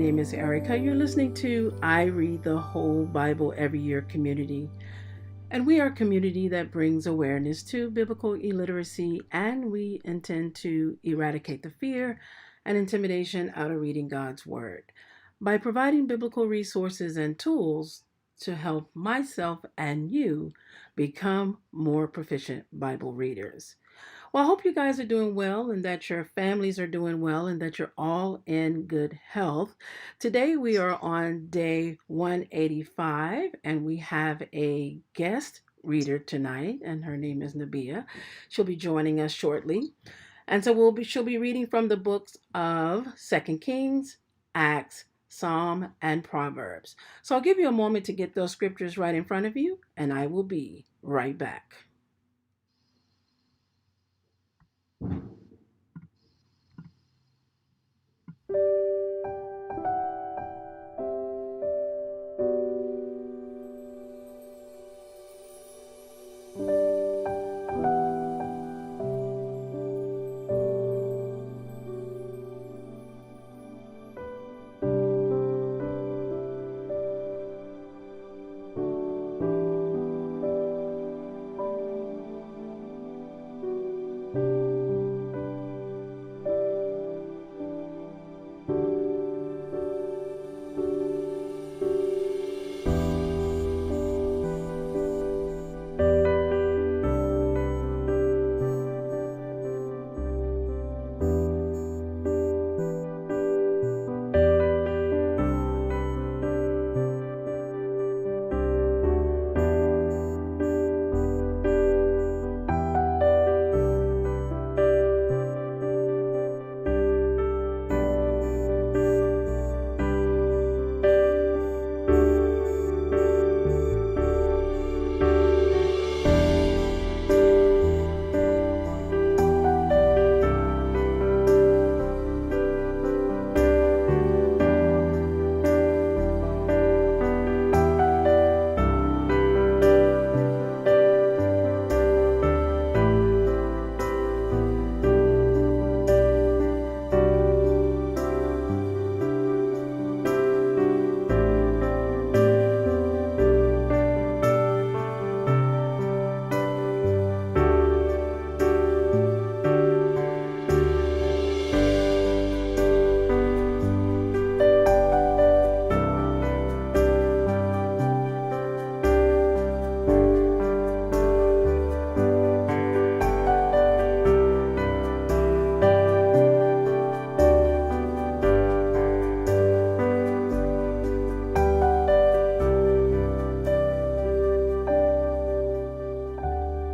name is Erica. You're listening to I Read the Whole Bible Every Year community. And we are a community that brings awareness to biblical illiteracy, and we intend to eradicate the fear and intimidation out of reading God's Word by providing biblical resources and tools to help myself and you become more proficient Bible readers. Well, I hope you guys are doing well and that your families are doing well and that you're all in good health. Today we are on day 185 and we have a guest reader tonight and her name is Nabiyah. She'll be joining us shortly. And so she'll be reading from the books of Second Kings, Acts, Psalm, and Proverbs. So I'll give you a moment to get those scriptures right in front of you and I will be right back.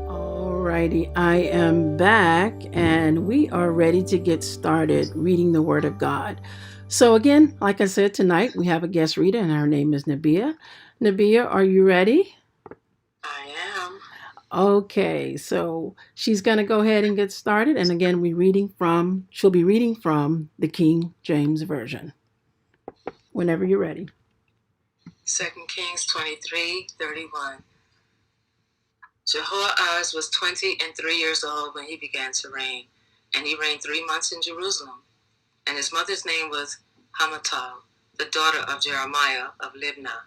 Alrighty, I am back and we are ready to get started reading the Word of God. So, again, like I said, tonight we have a guest reader and her name is Nabiyah. Nabiyah, are you ready? I am. Okay, so she's going to go ahead and get started. And again, she'll be reading from the King James Version. Whenever you're ready. 2 Kings 23:31. Jehoahaz was 23 years old when he began to reign, and he reigned 3 months in Jerusalem. And his mother's name was Hamutal, the daughter of Jeremiah of Libnah.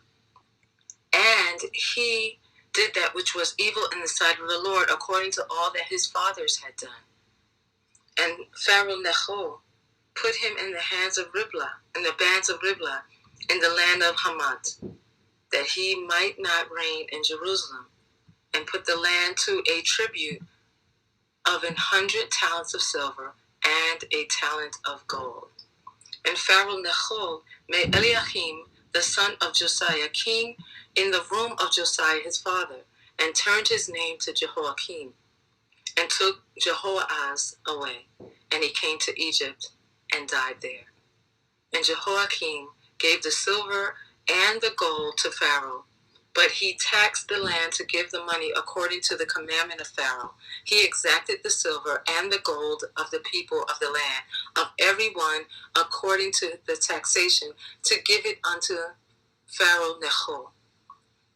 And he did that which was evil in the sight of the Lord, according to all that his fathers had done. And Pharaoh Necho put him in the hands of Riblah, in the bands of Riblah, in the land of Hamath, that he might not reign in Jerusalem, and put the land to a tribute of 100 talents of silver and a talent of gold. And Pharaoh Necho made Eliakim, the son of Josiah, king in the room of Josiah his father, and turned his name to Jehoiakim, and took Jehoahaz away, and he came to Egypt and died there. And Jehoiakim gave the silver and the gold to Pharaoh, but he taxed the land to give the money according to the commandment of Pharaoh. He exacted the silver and the gold of the people of the land, of every one according to the taxation, to give it unto Pharaoh Necho.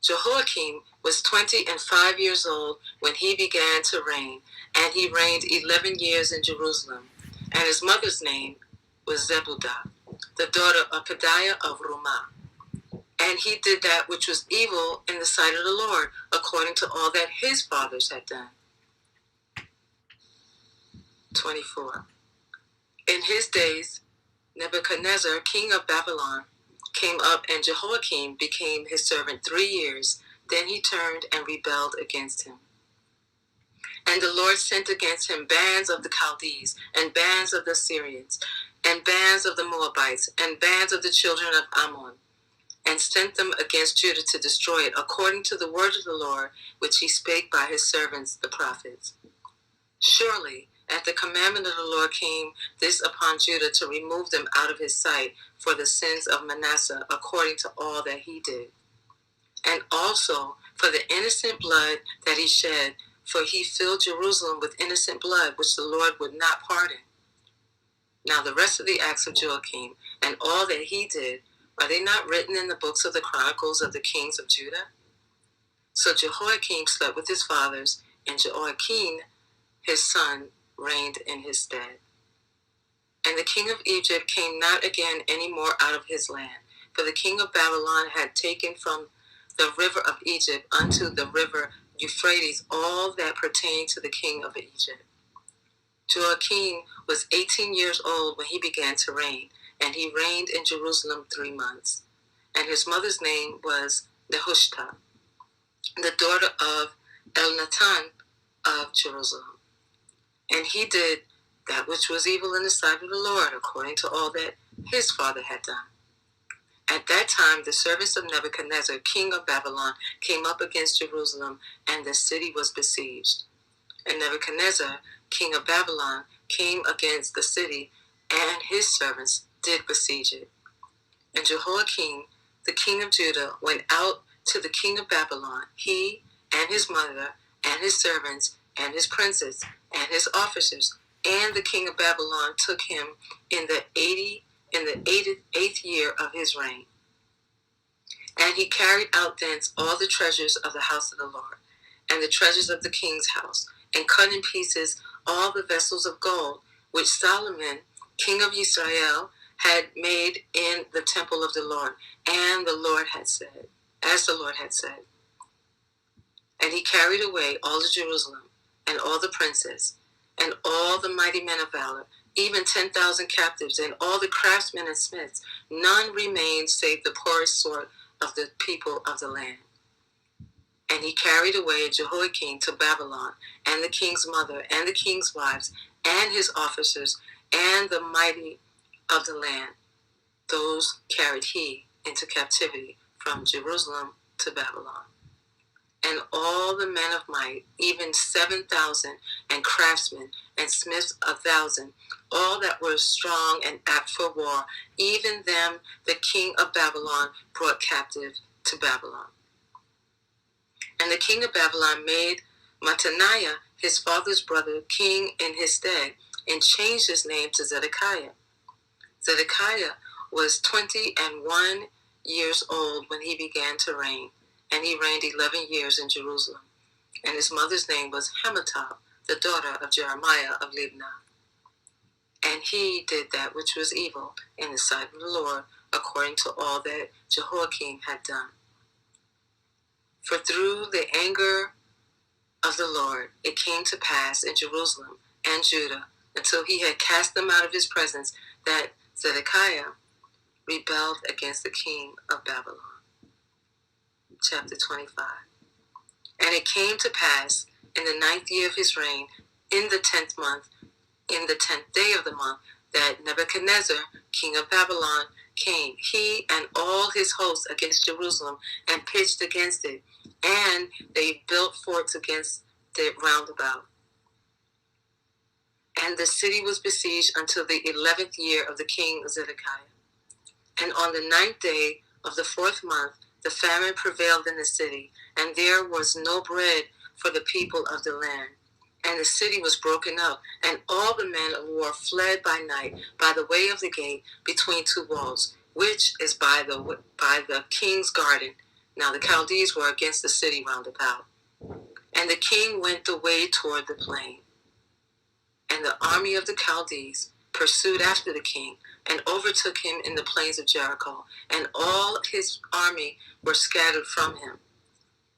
Jehoiakim was 25 years old when he began to reign, and he reigned 11 years in Jerusalem. And his mother's name was Zebudah. the daughter of Pedaiah of Rumah. And he did that which was evil in the sight of the Lord, according to all that his fathers had done. 24. In his days, Nebuchadnezzar, king of Babylon, came up, and Jehoiakim became his servant 3 years. Then he turned and rebelled against him. And the Lord sent against him bands of the Chaldees, and bands of the Syrians, and bands of the Moabites, and bands of the children of Ammon, and sent them against Judah to destroy it, according to the word of the Lord, which he spake by his servants the prophets. Surely, at the commandment of the Lord came this upon Judah, to remove them out of his sight for the sins of Manasseh, according to all that he did. And also for the innocent blood that he shed, for he filled Jerusalem with innocent blood, which the Lord would not pardon. Now the rest of the acts of Joachim, and all that he did, are they not written in the books of the chronicles of the kings of Judah? So Jehoiakim slept with his fathers, and Jehoiakim his son reigned in his stead. And the king of Egypt came not again any more out of his land, for the king of Babylon had taken from the river of Egypt unto the river Euphrates all that pertained to the king of Egypt. Joachim was 18 years old when he began to reign, and he reigned in Jerusalem 3 months. And his mother's name was Nehushta, the daughter of Elnathan of Jerusalem. And he did that which was evil in the sight of the Lord, according to all that his father had done. At that time the servants of Nebuchadnezzar, king of Babylon, came up against Jerusalem, and the city was besieged. And Nebuchadnezzar, king of Babylon, came against the city, and his servants did besiege it. And Jehoiakim, the king of Judah, went out to the king of Babylon, he and his mother, and his servants, and his princes, and his officers. And the king of Babylon took him in the 88th year of his reign. And he carried out thence all the treasures of the house of the Lord, and the treasures of the king's house, and cut in pieces all the vessels of gold, which Solomon, king of Israel, had made in the temple of the Lord, and the Lord had said, as the Lord had said. And he carried away all of Jerusalem, and all the princes, and all the mighty men of valor, even 10,000 captives, and all the craftsmen and smiths. None remained save the poorest sort of the people of the land. And he carried away Jehoiakim to Babylon, and the king's mother, and the king's wives, and his officers, and the mighty of the land. Those carried he into captivity from Jerusalem to Babylon. And all the men of might, even 7,000, and craftsmen, and smiths 1,000, all that were strong and apt for war, even them the king of Babylon brought captive to Babylon. And the king of Babylon made Mattaniah, his father's brother, king in his stead, and changed his name to Zedekiah. Zedekiah was 21 years old when he began to reign, and he reigned 11 years in Jerusalem. And his mother's name was Hamutal, the daughter of Jeremiah of Libnah. And he did that which was evil in the sight of the Lord, according to all that Jehoiakim had done. For through the anger of the Lord it came to pass in Jerusalem and Judah, until he had cast them out of his presence, that Zedekiah rebelled against the king of Babylon. Chapter 25. And it came to pass in the 9th year of his reign, in the 10th month, in the 10th day of the month, that Nebuchadnezzar, king of Babylon, came, he and all his hosts, against Jerusalem, and pitched against it, and they built forts against it round about. And the city was besieged until the 11th year of the king Zedekiah. And on the 9th day of the 4th month, the famine prevailed in the city, and there was no bread for the people of the land. And the city was broken up, and all the men of war fled by night by the way of the gate between two walls, which is by the king's garden. Now the Chaldees were against the city round about. And the king went the way toward the plain. And the army of the Chaldees pursued after the king and overtook him in the plains of Jericho, and all his army were scattered from him.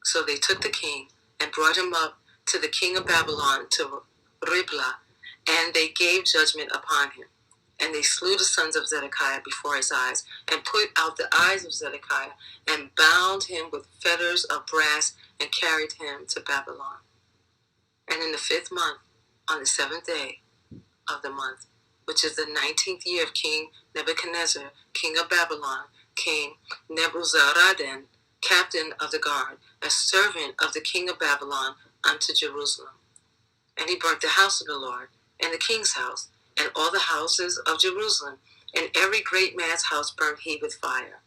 So they took the king and brought him up to the king of Babylon, to Riblah, and they gave judgment upon him. And they slew the sons of Zedekiah before his eyes, and put out the eyes of Zedekiah, and bound him with fetters of brass, and carried him to Babylon. And in the 5th month, on the 7th day of the month, which is the 19th year of King Nebuchadnezzar, king of Babylon, came Nebuzaradan, captain of the guard, a servant of the king of Babylon, unto Jerusalem. And he burnt the house of the Lord, and the king's house, and all the houses of Jerusalem, and every great man's house burnt he with fire.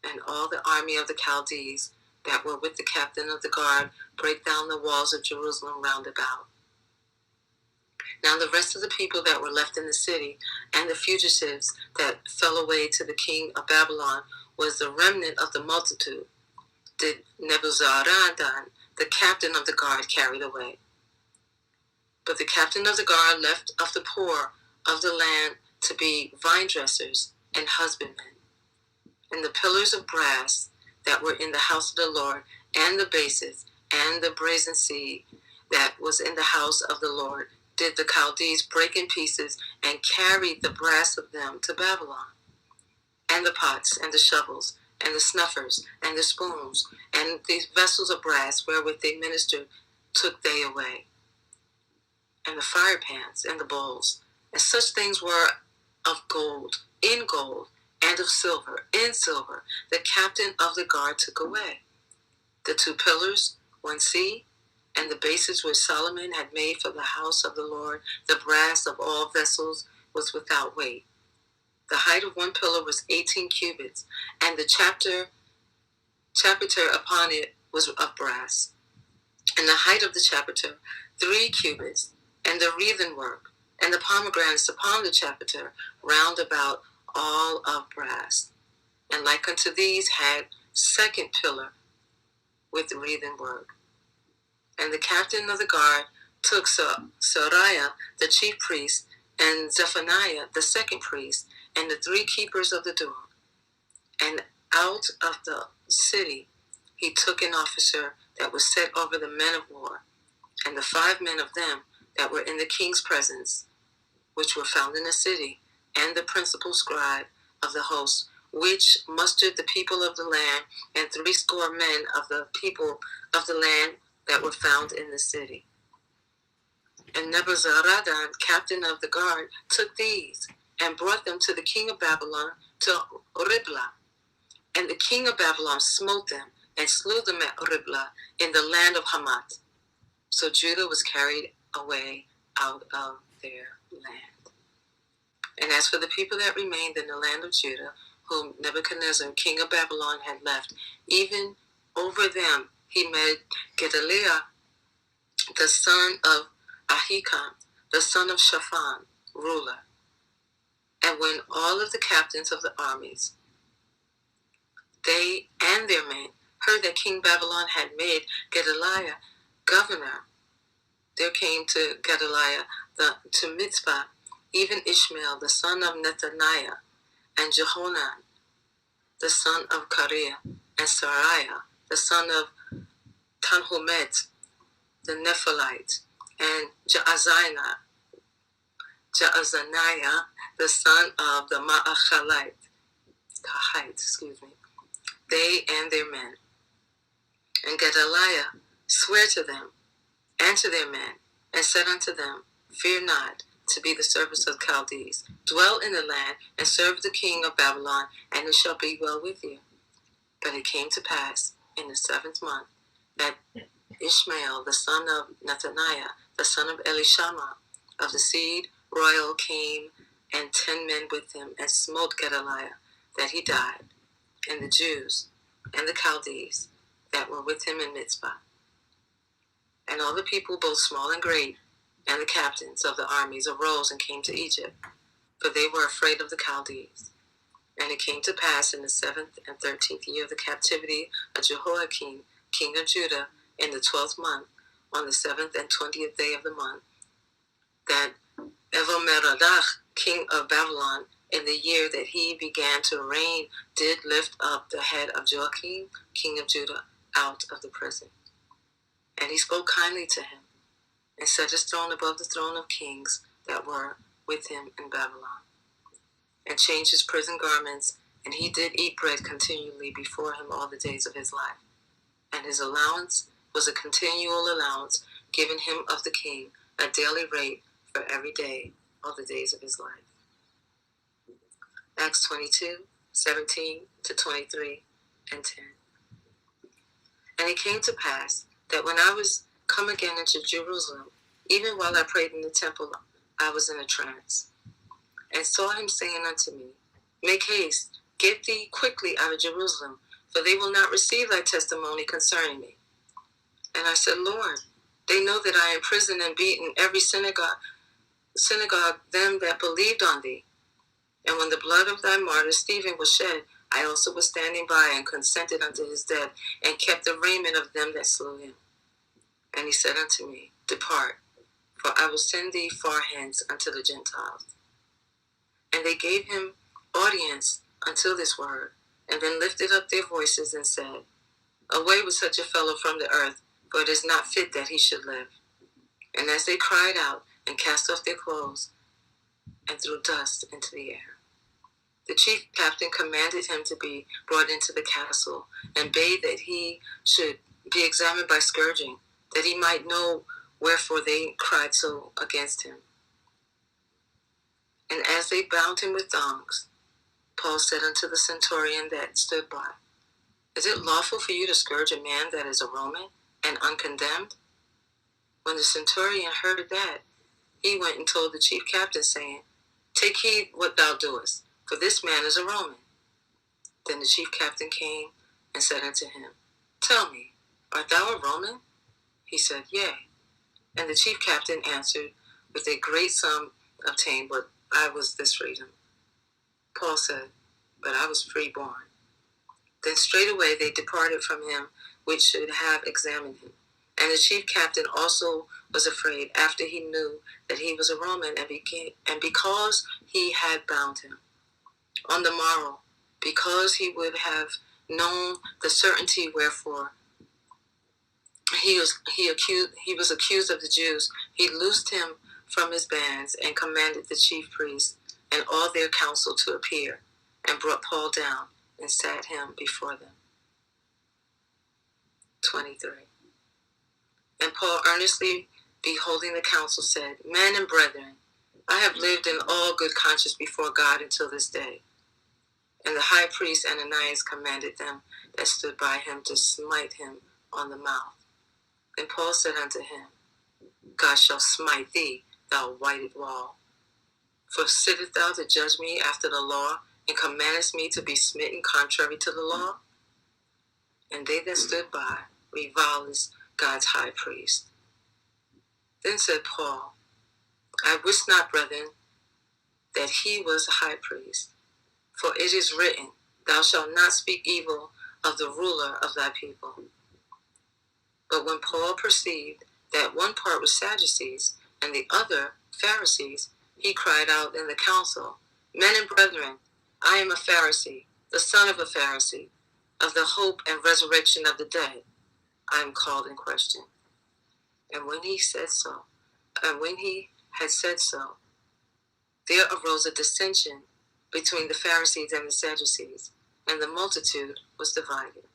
And all the army of the Chaldees that were with the captain of the guard brake down the walls of Jerusalem round about. Now the rest of the people that were left in the city, and the fugitives that fell away to the king of Babylon, was the remnant of the multitude, did Nebuzaradan, the captain of the guard, carried away. But the captain of the guard left of the poor of the land to be vine dressers and husbandmen. And the pillars of brass that were in the house of the Lord, and the bases, and the brazen sea that was in the house of the Lord, did the Chaldees break in pieces, and carried the brass of them to Babylon. And the pots, and the shovels, and the snuffers, and the spoons, and the vessels of brass wherewith they ministered, took they away. And the fire pans, and the bowls, and such things were of gold, in gold, and of silver, in silver, the captain of the guard took away. The 2 pillars, 1 sea, and the bases which Solomon had made for the house of the Lord, the brass of all vessels was without weight. The height of 1 pillar was 18 cubits, and the chapter upon it was of brass. And the height of the chapter 3 cubits, and the wreathen work, and the pomegranates upon the chapter round about all of brass. And like unto these had 2nd pillar with the wreathen work. And the captain of the guard took Sariah, the chief priest, and Zephaniah, the 2nd priest, and the 3 keepers of the door. And out of the city he took an officer that was set over the men of war, and the 5 men of them that were in the king's presence, which were found in the city, and the principal scribe of the host, which mustered the people of the land, and 80 men of the people of the land that were found in the city. And Nebuzaradan, captain of the guard, took these, and brought them to the king of Babylon, to Riblah. And the king of Babylon smote them, and slew them at Riblah, in the land of Hamath. So Judah was carried away out of their land. And as for the people that remained in the land of Judah, whom Nebuchadnezzar, king of Babylon, had left, even over them he made Gedaliah, the son of Ahikam, the son of Shaphan, ruler. And when all of the captains of the armies, they and their men, heard that King Babylon had made Gedaliah governor, there came to Gedaliah to Mizpah, even Ishmael, the son of Nethaniah, and Jehonan, the son of Kareah, and Sariah, the son of Tanhumet, the Nephalite, and Jaazaniah, the son of the Maachalite, they and their men. And Gedaliah sware to them and to their men, and said unto them, Fear not to be the servants of the Chaldees. Dwell in the land, and serve the king of Babylon, and it shall be well with you. But it came to pass in the 7th month that Ishmael, the son of Nethaniah, the son of Elishama, of the seed royal, came, and 10 men with him, and smote Gedaliah, that he died, and the Jews and the Chaldees that were with him in Mizpah. And all the people, both small and great, and the captains of the armies arose and came to Egypt, for they were afraid of the Chaldees. And it came to pass in the 7th and 13th year of the captivity of Jehoiakim, king of Judah, in the 12th month, on the 7th and 20th day of the month, that Evil-Merodach, king of Babylon, in the year that he began to reign, did lift up the head of Joachim, king of Judah, out of the prison. And he spoke kindly to him, and set his throne above the throne of kings that were with him in Babylon, and changed his prison garments, and he did eat bread continually before him all the days of his life. And his allowance was a continual allowance given him of the king, a daily rate for every day, all the days of his life. Acts 22:17-23 and 10. And it came to pass that when I was come again into Jerusalem, even while I prayed in the temple, I was in a trance, and saw him saying unto me, Make haste, get thee quickly out of Jerusalem, for they will not receive thy testimony concerning me. And I said, Lord, they know that I imprisoned and beaten every synagogue them that believed on thee. And when the blood of thy martyr Stephen was shed, I also was standing by and consented unto his death, and kept the raiment of them that slew him. And he said unto me, Depart, for I will send thee far hence unto the Gentiles. And they gave him audience until this word, and then lifted up their voices and said, Away with such a fellow from the earth, for it is not fit that he should live. And as they cried out, and cast off their clothes, and threw dust into the air, the chief captain commanded him to be brought into the castle, and bade that he should be examined by scourging, that he might know wherefore they cried so against him. And as they bound him with thongs, Paul said unto the centurion that stood by, Is it lawful for you to scourge a man that is a Roman, and uncondemned? When the centurion heard that, he went and told the chief captain, saying, Take heed what thou doest, for this man is a Roman. Then the chief captain came and said unto him, Tell me, art thou a Roman? He said, Yea. And the chief captain answered, With a great sum obtained, but I was this freedom. Paul said, But I was freeborn. Then straightway they departed from him which should have examined him. And the chief captain also was afraid, after he knew that he was a Roman, and because he had bound him. On the morrow, because he would have known the certainty wherefore he was accused of the Jews, he loosed him from his bands, and commanded the chief priests and all their council to appear, and brought Paul down and sat him before them. 23. And Paul, earnestly beholding the council, said, Men and brethren, I have lived in all good conscience before God until this day. And the high priest Ananias commanded them that stood by him to smite him on the mouth. And Paul said unto him, God shall smite thee, thou whited wall. For sittest thou to judge me after the law, and commandest me to be smitten contrary to the law? And they that stood by reviled God's high priest. Then said Paul, I wish not, brethren, that he was a high priest. For it is written, Thou shalt not speak evil of the ruler of thy people. But when Paul perceived that one part was Sadducees, and the other Pharisees, he cried out in the council, Men and brethren, I am a Pharisee, the son of a Pharisee, of the hope and resurrection of the dead. I am called in question. And when he had said so, there arose a dissension between the Pharisees and the Sadducees, and the multitude was divided.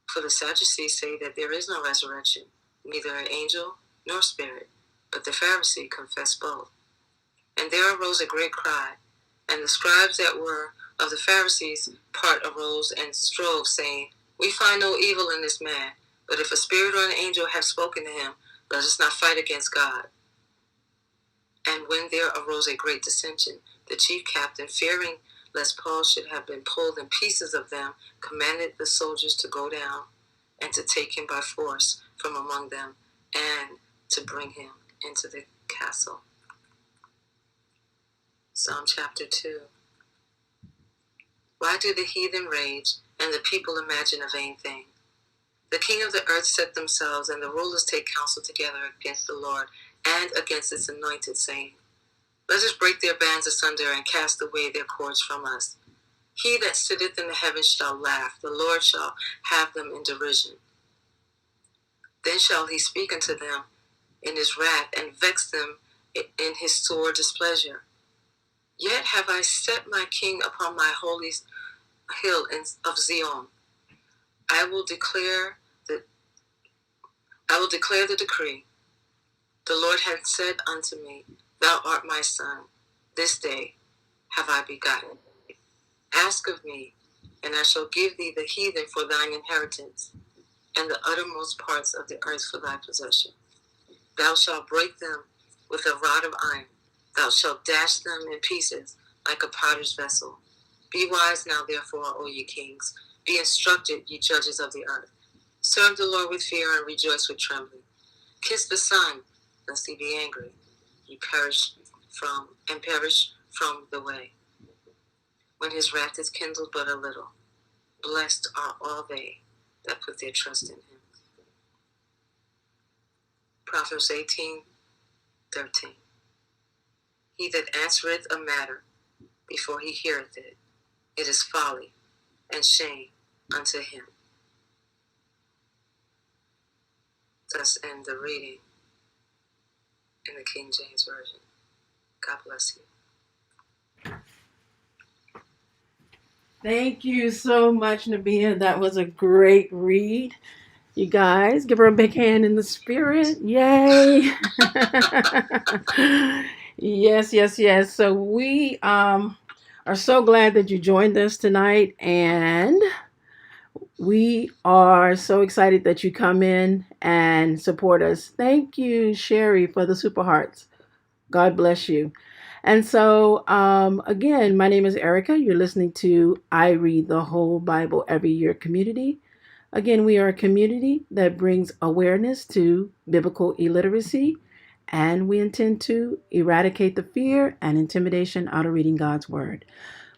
For the Sadducees say that there is no resurrection, neither an angel nor spirit, but the Pharisee confessed both. And there arose a great cry, and the scribes that were of the Pharisees' part arose and strove, saying, We find no evil in this man, but if a spirit or an angel have spoken to him, let us not fight against God. And when there arose a great dissension, the chief captain, fearing lest Paul should have been pulled in pieces of them, commanded the soldiers to go down and to take him by force from among them, and to bring him into the castle. Psalm chapter 2. Why do the heathen rage, and the people imagine a vain thing? The king of the earth set themselves, and the rulers take counsel together against the Lord and against its anointed, saying, Let us break their bands asunder and cast away their cords from us. He that sitteth in the heavens shall laugh. The Lord shall have them in derision. Then shall he speak unto them in his wrath, and vex them in his sore displeasure. Yet have I set my king upon my holy hill of Zion. I will declare the decree. The Lord hath said unto me, Thou art my son. This day have I begotten. Ask of me, and I shall give thee the heathen for thine inheritance, and the uttermost parts of the earth for thy possession. Thou shalt break them with a rod of iron. Thou shalt dash them in pieces like a potter's vessel. Be wise now, therefore, O ye kings. Be instructed, ye judges of the earth. Serve the Lord with fear and rejoice with trembling. Kiss the Son, lest he be angry. Ye perish from the way, when his wrath is kindled but a little. Blessed are all they that put their trust in him. Proverbs 18:13. He that answereth a matter before he heareth it, it is folly and shame unto him. Thus end the reading in the King James Version. God bless you. Thank you so much, Nabiyah. That was a great read. You guys, give her a big hand in the spirit. Yay. Yes, yes, yes. So we are so glad that you joined us tonight, and we are so excited that you come in and support us. Thank you, Sherry, for the super hearts. God bless you. And so, again, my name is Erica. You're listening to I Read the Whole Bible Every Year community. Again, we are a community that brings awareness to biblical illiteracy, and we intend to eradicate the fear and intimidation out of reading God's Word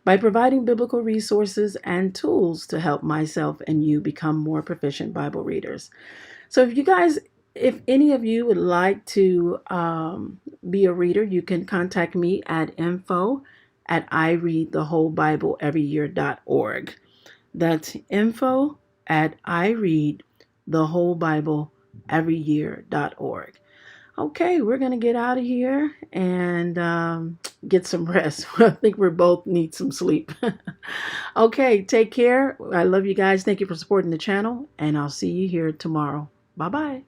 by providing biblical resources and tools to help myself and you become more proficient Bible readers. So if any of you would like to be a reader, you can contact me at info@ireadthewholebibleeveryyear.org. That's info@ireadthewholebibleeveryyear.org. Okay, we're going to get out of here and get some rest. I think we both need some sleep. Okay, take care. I love you guys. Thank you for supporting the channel, and I'll see you here tomorrow. Bye-bye.